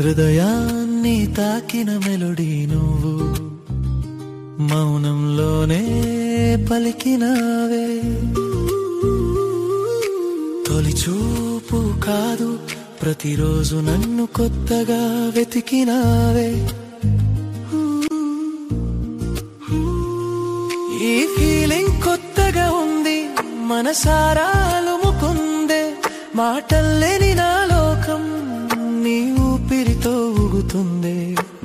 హృదయాన్ని తాకిన మెలోడీ నువ్వు, మౌనంలోనే పలికినావే. తొలి చూపు కాదు, ప్రతిరోజు నన్ను కొత్తగా వెతికినావే. ఈ ఫీలింగ్ కొత్తగా ఉంది, మనసారా అలుముకుందే. మాటల్లేని నా లోకం నీ ఊపిరితో ఊగుతుందే.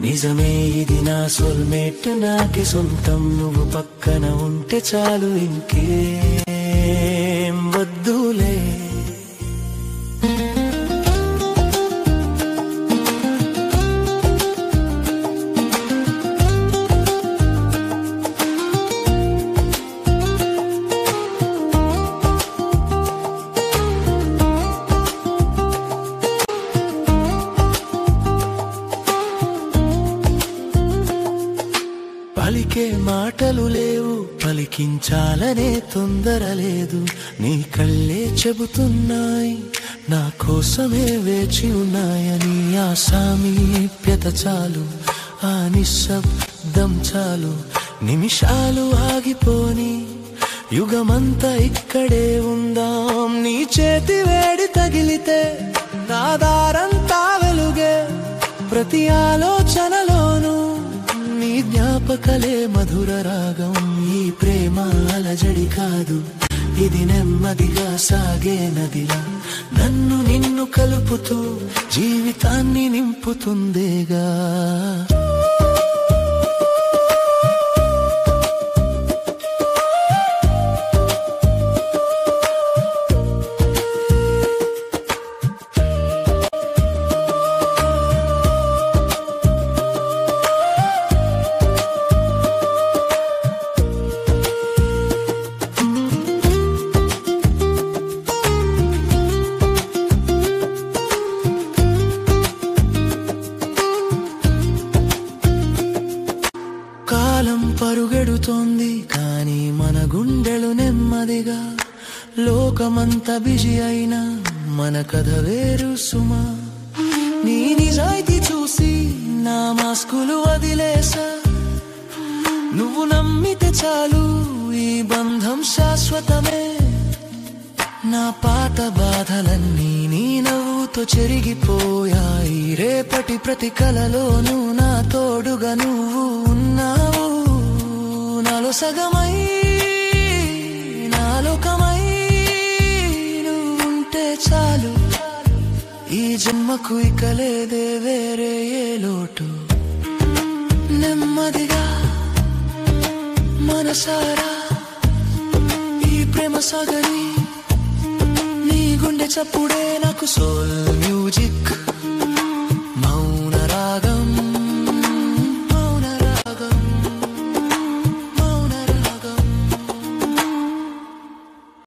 నిజమే ఇది నా సోల్మేట్, నాకే సొంతం. నువ్వు పక్కన ఉంటే చాలు, ఇంకేం వద్దులే. పలికే మాటలు లేవు, పలికించాలనే తొందర లేదు. నీ కళ్ళే చెబుతున్నాయి, నా కోసమే వేచి ఉన్నాయని. ఆ సామీప్యత చాలు, ఆ నిశ్శబ్దం చాలు. నిమిషాలు ఆగిపోని, యుగమంతా ఇక్కడే ఉందాం. నీ చేతి వేడి తగిలితే నా దారంతా వెలుగే. ప్రతి ఆలోచనలోనూ నీ జ్ఞాపకలే మధుర రాగం. ఈ ప్రేమ అలజడి కాదు, ఇది నెమ్మదిగా సాగే నదిలా. నన్ను నిన్ను కలుపుతూ జీవితాన్ని నింపుతుందేగా. కాలం పరుగెడుతోంది, కానీ మన గుండెలు నెమ్మదిగా. లోకమంతా బిజీ అయినా మన కథ వేరు సుమా. నీ నిజాయితీ చూసి నా మాస్కులు వదిలేసా. నువ్వు నమ్మితే చాలు, ఈ బంధం శాశ్వతమే. నా పాత బాధలన్నీ నీ నవ్వుతో చెరిగిపోయాయి. రేపటి ప్రతి కలలోనూ నా తోడుగా నువ్వు ఉన్నావు. నాలో సగమై, నా లోకమై నువ్వుంటే చాలు. ఈ జన్మకు ఇక లేదే వేరే ఏ లోటు. నెమ్మదిగా మనసారా ఈ ప్రేమ సాగని. నీ గుండె చప్పుడే నాకు సోల్ మ్యూజిక్.